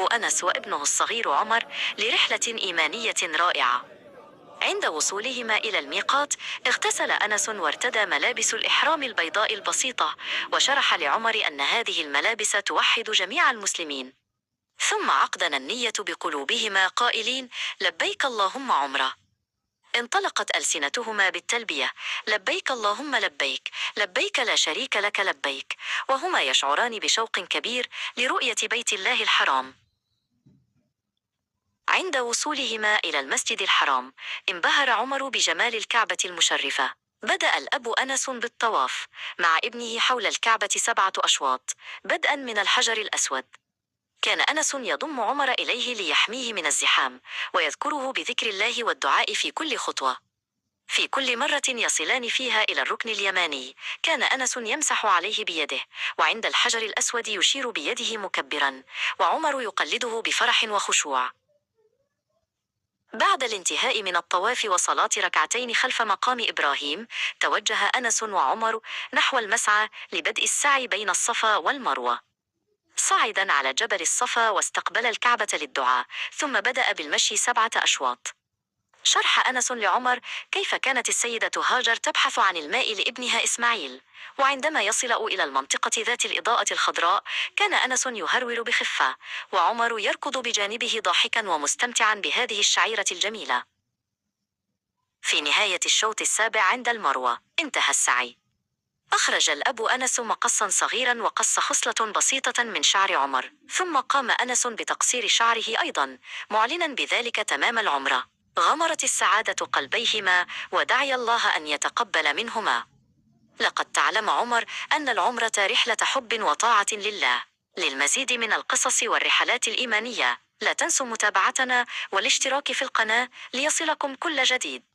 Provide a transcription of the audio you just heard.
أنس وابنه الصغير عمر لرحلة إيمانية رائعة. عند وصولهما إلى الميقات اغتسل أنس وارتدى ملابس الإحرام البيضاء البسيطة، وشرح لعمر أن هذه الملابس توحد جميع المسلمين. ثم عقدنا النية بقلوبهما قائلين: لبيك اللهم عمرة. انطلقت ألسنتهما بالتلبية: لبيك اللهم لبيك، لبيك لا شريك لك لبيك، وهما يشعران بشوق كبير لرؤية بيت الله الحرام. عند وصولهما إلى المسجد الحرام انبهر عمر بجمال الكعبة المشرفة. بدأ الأب أنس بالطواف مع ابنه حول الكعبة 7 أشواط بدءا من الحجر الأسود. كان أنس يضم عمر إليه ليحميه من الزحام، ويذكره بذكر الله والدعاء في كل خطوة. في كل مرة يصلان فيها إلى الركن اليماني كان أنس يمسح عليه بيده، وعند الحجر الأسود يشير بيده مكبرا، وعمر يقلده بفرح وخشوع. بعد الانتهاء من الطواف وصلاة ركعتين خلف مقام إبراهيم، توجه أنس وعمر نحو المسعى لبدء السعي بين الصفا والمروة. صعدا على جبل الصفا واستقبل الكعبة للدعاء، ثم بدأ بالمشي 7 أشواط. شرح أنس لعمر كيف كانت السيدة هاجر تبحث عن الماء لابنها إسماعيل، وعندما يصل إلى المنطقة ذات الإضاءة الخضراء كان أنس يهرول بخفة، وعمر يركض بجانبه ضاحكا ومستمتعا بهذه الشعيرة الجميلة. في نهاية الشوط السابع عند المروة انتهى السعي. أخرج الأب أنس مقصا صغيرا وقص خصلة بسيطة من شعر عمر، ثم قام أنس بتقصير شعره أيضا، معلنا بذلك تمام العمرة. غمرت السعادة قلبيهما ودعي الله أن يتقبل منهما. لقد تعلم عمر أن العمرة رحلة حب وطاعة لله. للمزيد من القصص والرحلات الإيمانية لا تنسوا متابعتنا والاشتراك في القناة ليصلكم كل جديد.